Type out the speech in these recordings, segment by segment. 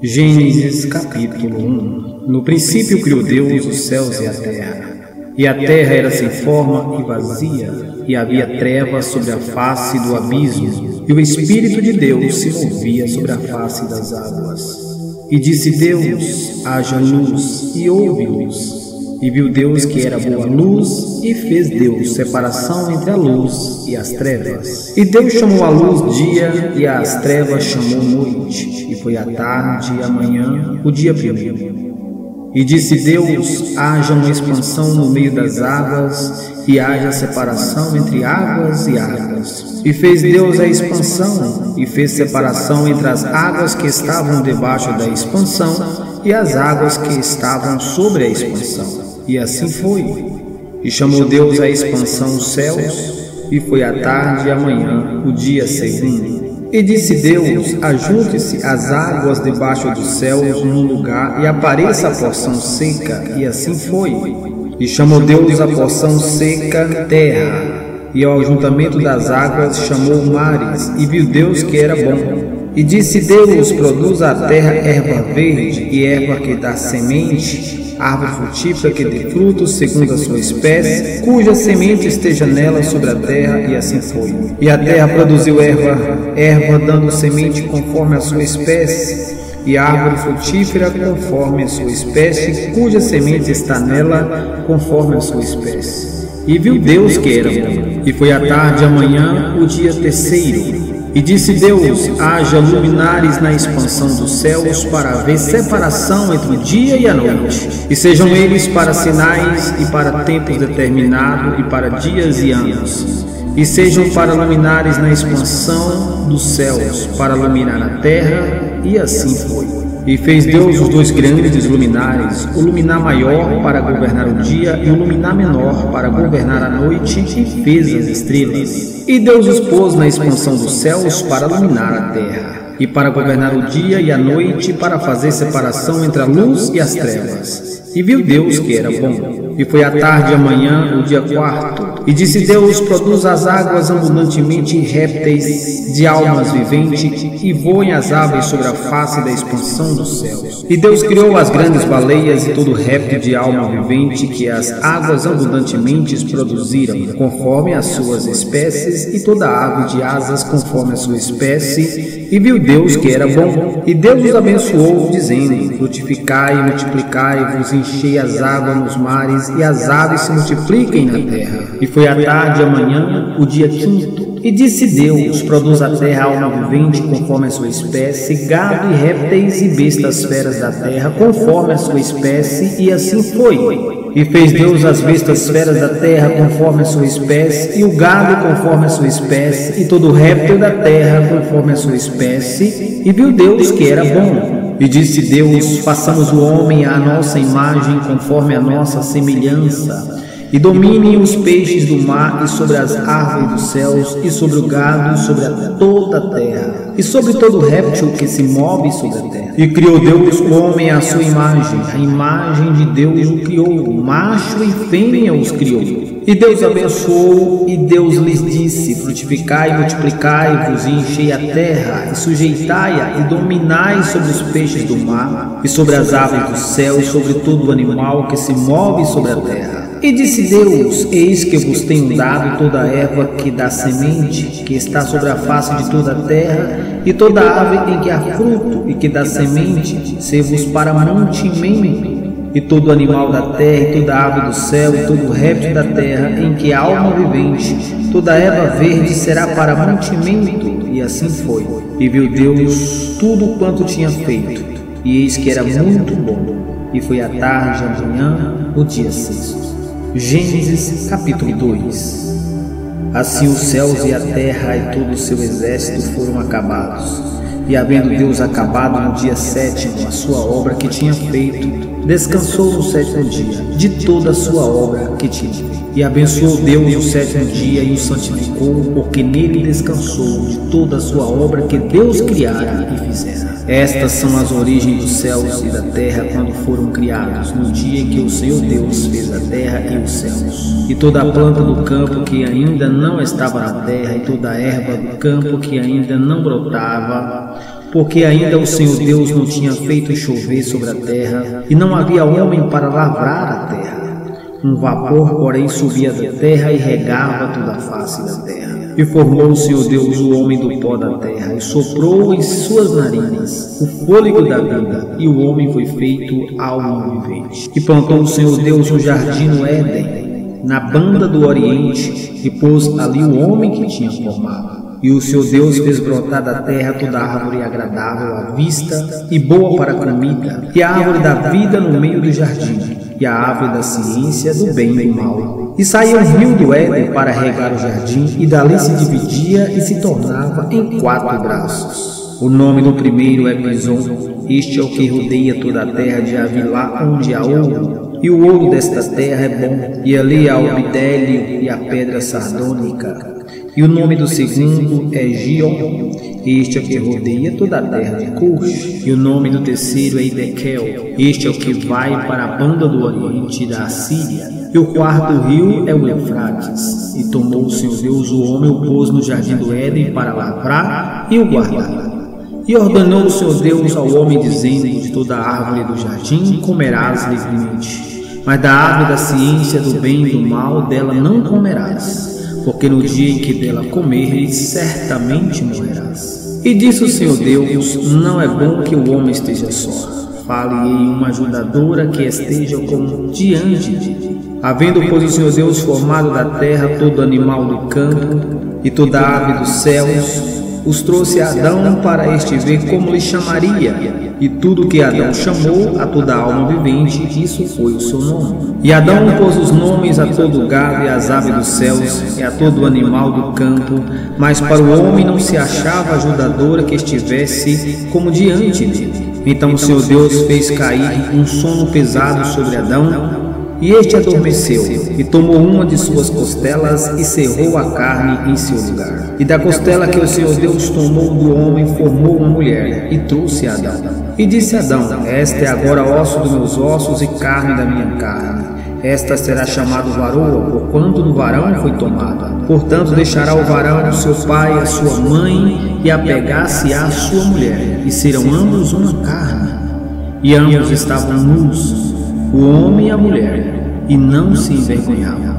Gênesis capítulo 1. No princípio criou Deus os céus e a terra era sem forma e vazia, e havia trevas sobre a face do abismo, e o Espírito de Deus se movia sobre a face das águas. E disse Deus: haja luz, e houve luz. E viu Deus que era boa luz, e fez Deus separação entre a luz e as trevas. E Deus chamou a luz dia, e às trevas chamou noite. E foi a tarde e a manhã, o dia primeiro. E disse Deus: haja uma expansão no meio das águas, e haja separação entre águas e águas. E fez Deus a expansão, e fez separação entre as águas que estavam debaixo da expansão, e as águas que estavam sobre a expansão. E assim foi. E chamou Deus a expansão os céus, e foi a tarde e a manhã, o dia segundo. E disse Deus: ajunte-se as águas debaixo dos céus num lugar, e apareça a porção seca. E assim foi. E chamou Deus a porção seca terra, e ao ajuntamento das águas chamou mares. E viu Deus que era bom. E disse Deus: produz a terra erva verde, e erva que dá semente, árvore frutífera que dê frutos segundo a sua espécie, cuja semente esteja nela sobre a terra. E assim foi. E a terra produziu erva dando semente conforme a sua espécie, e árvore frutífera conforme a sua espécie, cuja semente está nela conforme a sua espécie. E viu Deus que era bom. E foi a tarde e a manhã, o dia terceiro. E disse Deus: haja luminares na expansão dos céus, para haver separação entre o dia e a noite, e sejam eles para sinais e para tempo determinado e para dias e anos, e sejam para luminares na expansão dos céus, para iluminar a terra. E assim foi. E fez Deus os dois grandes luminares, o luminar maior para governar o dia, e o luminar menor para governar a noite, e fez as estrelas. E Deus os pôs na expansão dos céus para iluminar a terra, e para governar o dia e a noite, para fazer separação entre a luz e as trevas. E viu Deus que era bom. E foi a tarde e a manhã, o dia quarto. E disse Deus: produz as águas abundantemente répteis de almas viventes, e voem as aves sobre a face da expansão dos céus. E Deus criou as grandes baleias e todo réptil de alma vivente que as águas abundantemente produziram, conforme as suas espécies, e toda ave de asas conforme a sua espécie. E viu Deus que era bom. E Deus os abençoou, dizendo: frutificai e multiplicai-vos, enchei as águas nos mares, e as aves se multipliquem na terra. E foi a tarde e a manhã, o dia quinto. E disse Deus: produz a terra alma vivente conforme a sua espécie, gado e répteis e bestas feras da terra conforme a sua espécie. E assim foi. E fez Deus as bestas feras da terra conforme a sua espécie, e o gado conforme a sua espécie, e todo réptil da terra conforme a sua espécie. E viu Deus que era bom. E disse Deus: façamos o homem à nossa imagem, conforme a nossa semelhança, e dominem os peixes do mar, e sobre as árvores dos céus, e sobre o gado, e sobre toda a terra, e sobre todo réptil que se move sobre a terra. E criou Deus o homem à sua imagem, a imagem de Deus o criou, macho e fêmea os criou. E Deus abençoou, e Deus lhes disse: frutificai e multiplicai-vos, e enchei a terra, e sujeitai-a, e dominai sobre os peixes do mar, e sobre as aves do céu, e sobre todo o animal que se move sobre a terra. E disse Deus: eis que vos tenho dado toda a erva que dá semente, que está sobre a face de toda a terra, e toda ave em que há fruto e que dá semente, ser-vos para mantimento, e todo animal da terra, e toda ave do céu, e todo réptil da terra em que há alma vivente, toda erva verde será para mantimento. E assim foi. E viu Deus tudo quanto tinha feito, e eis que era muito bom. E foi a tarde e a manhã, o dia sexto. Gênesis capítulo 2. Assim os céus e a terra e todo o seu exército foram acabados. E havendo Deus acabado no dia sétimo a sua obra que tinha feito, descansou no sétimo dia de toda a sua obra que tinha feito. E abençoou Deus o sétimo dia e o santificou, porque nele descansou de toda a sua obra que Deus criara e fizera. Estas são as origens dos céus e da terra quando foram criados, no dia em que o Senhor Deus fez a terra e os céus. E toda a planta do campo que ainda não estava na terra, e toda a erva do campo que ainda não brotava, porque ainda o Senhor Deus não tinha feito chover sobre a terra, e não havia homem para lavrar a terra. Um vapor, porém, subia da terra e regava toda a face da terra. E formou o Senhor Deus o homem do pó da terra, e soprou em suas narinas o fôlego da vida, e o homem foi feito alma vivente. E plantou o Senhor Deus um jardim no Éden, na banda do Oriente, e pôs ali o homem que tinha formado. E o Senhor Deus fez brotar da terra toda árvore agradável à vista e boa para a comida, e a árvore da vida no meio do jardim, e a árvore da ciência do bem e do mal. E saía um rio do Éden para regar o jardim, e dali se dividia e se tornava em 4 braços. O nome do primeiro é Pison. Este é o que rodeia toda a terra de Havilá, onde há ouro. E o ouro desta terra é bom, e ali há o bidélio e a pedra sardônica. E o nome do segundo é Gion. Este é o que rodeia toda a terra de Cush. E o nome do terceiro é Idekel. Este é o que vai para a banda do Oriente da Assíria. E o quarto rio é o Eufrates. E tomou o Senhor Deus o homem, o pôs no jardim do Éden para lavrar e o guardar. E ordenou o Senhor Deus ao homem, dizendo: de toda a árvore do jardim comerás livremente, mas da árvore da ciência do bem e do mal dela não comerás, porque no dia em que dela comeres, certamente morrerás. E disse o Senhor Deus: não é bom que o homem esteja só. Fale-ei uma ajudadora que esteja como diante de ti. Havendo, pois, o Senhor Deus formado da terra todo animal do campo e toda ave dos céus, os trouxe a Adão para este ver como lhe chamaria. E tudo que Adão chamou a toda alma vivente, isso foi o seu nome. E Adão pôs os nomes a todo o gado e às aves dos céus e a todo animal do campo, mas para o homem não se achava ajudadora que estivesse como diante dele. Então o Senhor Deus fez cair um sono pesado sobre Adão, e este adormeceu, e tomou uma de suas costelas e cerrou a carne em seu lugar. E da costela que o Senhor Deus tomou do homem, formou uma mulher, e trouxe a Adão. E disse Adão: esta é agora osso dos meus ossos e carne da minha carne. Esta será chamada varoa, porquanto do varão foi tomada. Portanto deixará o varão o seu pai e a sua mãe, e apegar-se à sua mulher, e serão ambos uma carne. E ambos estavam nus, o homem e a mulher, e não se envergonhavam.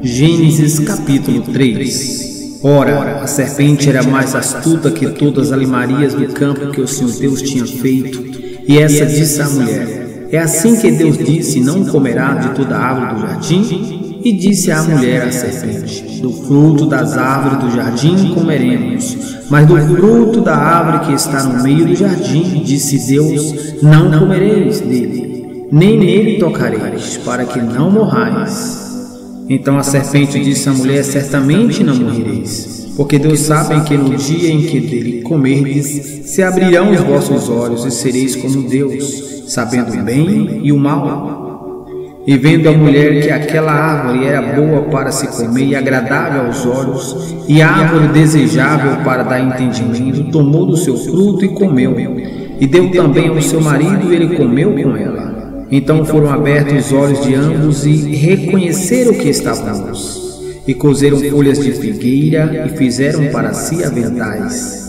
Gênesis capítulo 3. Ora, a serpente era mais astuta que todas as alimarias do campo que o Senhor Deus tinha feito, e essa disse à mulher: é assim que Deus disse: não comerás de toda a árvore do jardim? E disse à mulher a serpente: do fruto das árvores do jardim comeremos, mas do fruto da árvore que está no meio do jardim, disse Deus: não comereis dele, nem nele tocareis, para que não morrais. Então a serpente disse à mulher: certamente não morrereis, porque Deus sabe que no dia em que dele comerdes, se abrirão os vossos olhos e sereis como Deus, sabendo o bem e o mal. E vendo a mulher que aquela árvore era boa para se comer e agradável aos olhos, e árvore desejável para dar entendimento, tomou do seu fruto e comeu, e deu também ao seu marido, e ele comeu com ela. Então foram abertos os olhos de ambos e reconheceram que estavam nus, e cozeram folhas de figueira e fizeram para si aventais.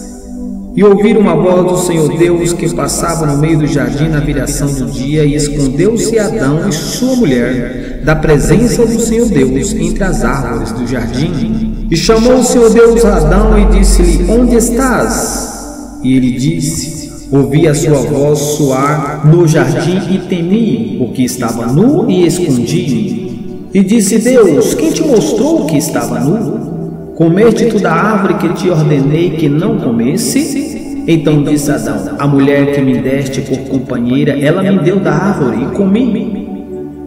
E ouviram a voz do Senhor Deus que passava no meio do jardim na viração do dia, e escondeu-se Adão e sua mulher da presença do Senhor Deus entre as árvores do jardim. E chamou o Senhor Deus a Adão e disse-lhe: onde estás? E ele disse: ouvi a sua voz soar no jardim e temi, porque estava nu e escondi-me. E disse Deus: quem te mostrou que estava nu? Comeste toda a árvore que te ordenei que não comesse? Então disse Adão: a mulher que me deste por companheira, ela me deu da árvore e comi.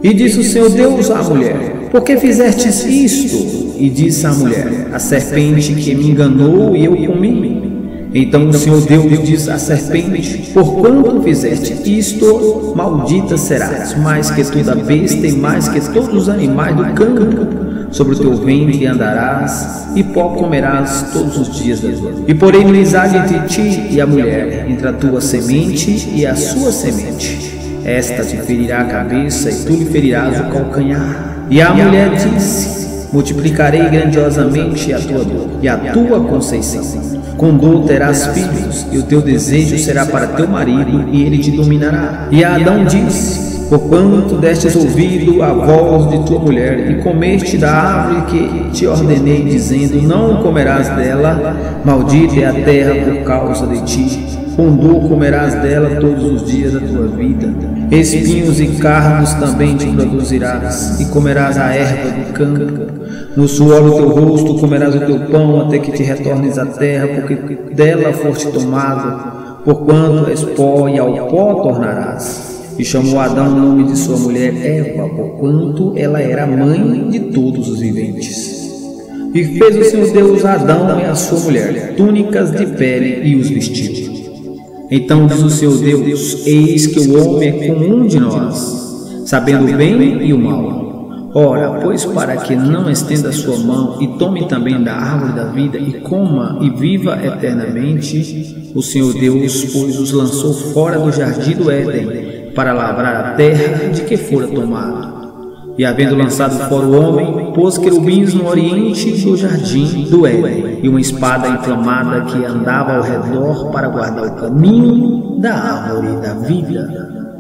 E disse o Senhor Deus à mulher: por que fizestes isto? E disse a mulher: a serpente que me enganou e eu comi. Então o Senhor Deus disse à serpente: porquanto fizeste isto, maldita serás, mais que toda besta e mais que todos os animais do campo. Sobre o teu ventre andarás, e pó comerás todos os dias da tua vida. E porém inimizade entre ti e a mulher, entre a tua semente e a sua semente. Esta te ferirá a cabeça, e tu lhe ferirás o calcanhar. E a mulher disse: multiplicarei grandiosamente a tua dor e a tua conceição. Com terás filhos, e o teu desejo será para teu marido, e ele te dominará. E a Adão disse: porquanto destes ouvido à voz de tua mulher, e comeste da árvore que te ordenei, dizendo: não comerás dela, maldita é a terra por causa de ti. Com dor comerás dela todos os dias da tua vida. Espinhos e cardos também te produzirás, e comerás a erva do campo. No suor do teu rosto comerás o teu pão, até que te retornes à terra, porque dela foste tomado, porquanto és pó, e ao pó tornarás. E chamou Adão o nome de sua mulher Eva, porquanto ela era mãe de todos os viventes. E fez o Senhor Deus a Adão e a sua mulher túnicas de pele, e os vestiu. Então diz o Senhor Deus: eis que o homem é como um de nós, sabendo o bem e o mal. Ora, pois para que não estenda a sua mão e tome também da árvore da vida e coma e viva eternamente, o Senhor Deus, pois, os lançou fora do jardim do Éden para lavrar a terra de que fora tomado. E havendo lançado fora o homem, pôs querubins no oriente do jardim do Éden, e uma espada inflamada que andava ao redor para guardar o caminho da árvore da vida.